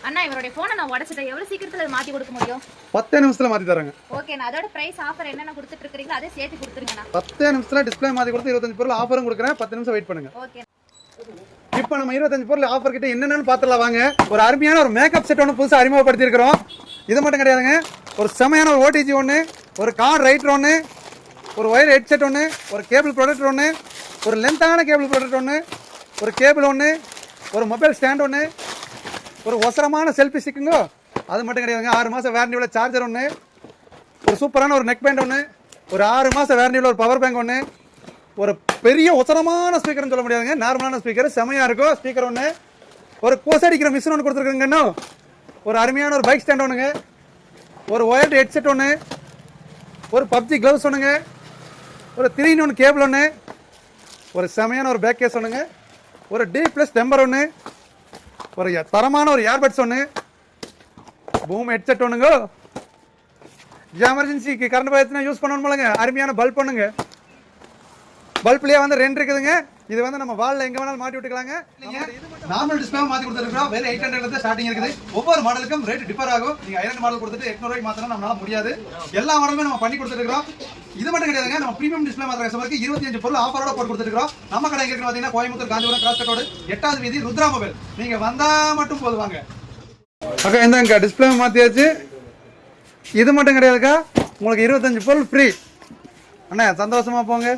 அண்ணா இவருடைய போனை நான் உடைச்சிட்டேன். எவ்வளவு சீக்கிரத்துல மாத்தி கொடுக்க முடியும்? 10 நிமிஷத்துல மாத்தி தராங்க. ஓகேண்ணா. அதோட பிரைஸ் ஆஃபர் என்னென்ன கொடுத்துட்டு இருக்கீங்களோ அதே சேர்த்து கொடுத்துருங்கண்ணா. 10 நிமிஷத்துல டிஸ்ப்ளே மாத்தி கொடுத்து 25 பொருள் ஆஃபரும் கொடுக்குறேன். 10 நிமிஷம் வெயிட் பண்ணுங்க. ஓகே. இப்போ நம்ம 25 பொருள் ஆஃபர் கிட்ட என்னென்னு பார்த்துலாம் வாங்க. ஒரு அருமையான ஒரு மேக்கப் செட் ஒன்று புதுசாக அறிமுகப்படுத்தி இருக்கிறோம். இது மட்டும் கிடையாதுங்க, ஒரு செமையான ஒரு ஓடிஜி ஒன்று, ஒரு கார்டு ரைட்டர் ஒன்று, ஒரு ஒயர் ஹெட்செட் ஒன்று, ஒரு கேபிள் ப்ரொடக்டர் ஒன்று, ஒரு லென்த்தான கேபிள் ப்ரொடக்டர் ஒன்று, ஒரு கேபிள் ஒன்று, ஒரு மொபைல் ஸ்டாண்ட் ஒன்று, ஒரு ஒசரமான செல்ஃபி ஸ்டிக்குங்கோ அது மட்டும் கிடையாதுங்க. 6 மாதம் வேரண்டி உள்ள சார்ஜர் ஒன்று, ஒரு சூப்பரான ஒரு நெக் பேண்ட் ஒன்று, ஒரு 6 மாதம் வேரண்டி உள்ள ஒரு பவர் பேங்க் ஒன்று, ஒரு பெரிய ஒசரமான ஸ்பீக்கர்னு சொல்ல முடியாதுங்க, நார்மலான ஸ்பீக்கர் செமையாக இருக்கும் ஸ்பீக்கர் ஒன்று, ஒரு கோசடிக்கிற மிஷின் ஒன்று கொடுத்துருக்குங்க, ஒரு அருமையான ஒரு பைக் ஸ்டாண்ட் ஒன்றுங்க, ஒரு ஒயர்டு ஹெட்செட் ஒன்று, ஒரு பப்ஜி க்ளவுஸ் ஒன்றுங்க, ஒரு 3-in-1 கேபிள் ஒன்று, ஒரு செமையான ஒரு பேக் கேஸ் ஒன்றுங்க, ஒரு D+ டெம்பர் ஒன்று, ஒரு தரமான ஒரு ஏர்பட்ஸ் ஒன்று, பூம் ஹெட்செட் ஒன்றுங்க, எமர்ஜென்சிக்கு கரண்ட் போயிடுச்சுன்னா யூஸ் பண்ணணும் போலங்க. அருமையான பல்ப் ஒன்றுங்க, பல்ப்லேயே வந்து 2 இருக்குதுங்க. இது வந்து நம்ம வால்ல எங்க வேணாலும் மாட்டி விட்டுக்கலாங்க. நார்மல் டிஸ்ப்ளே மாத்தி கொடுத்துருக்கோம். வெறும் 800 இருந்து ஸ்டார்டிங் இருக்குது. ஒவ்வொரு மாடலுக்கும் ரேட் டிஃபர் ஆகும். நீங்க ஐரன் மாடல் கொடுத்துட்டு 800 ரூபாய்க்கு மாத்திரம் நம்மளால முடியாது. எல்லா மாடலுமே நம்ம பண்ணி கொடுத்துருக்கோம். இது மட்டும் கிடையாதுங்க, நம்ம பிரீமியம் டிஸ்ப்ளே மாத்திர கஸ்டமருக்கு 25 பொருள் ஆஃபரோட போட்டு கொடுத்துருக்கோம். நம்ம கடை எங்க இருக்கு பாத்தீங்கன்னா கோயம்புத்தூர் காஞ்சிபுரம் கிராஸ் கட்டோடு 8வது வீதி ருத்ரா மொபைல். நீங்க வந்தா மட்டும் போதுவாங்க. அக்கா இந்தாங்க டிஸ்ப்ளே மாத்தியாச்சு. இது மட்டும் கிடையாதுக்கா, உங்களுக்கு 25 பொருள் ஃப்ரீ. அண்ணா சந்தோஷமா போங்க.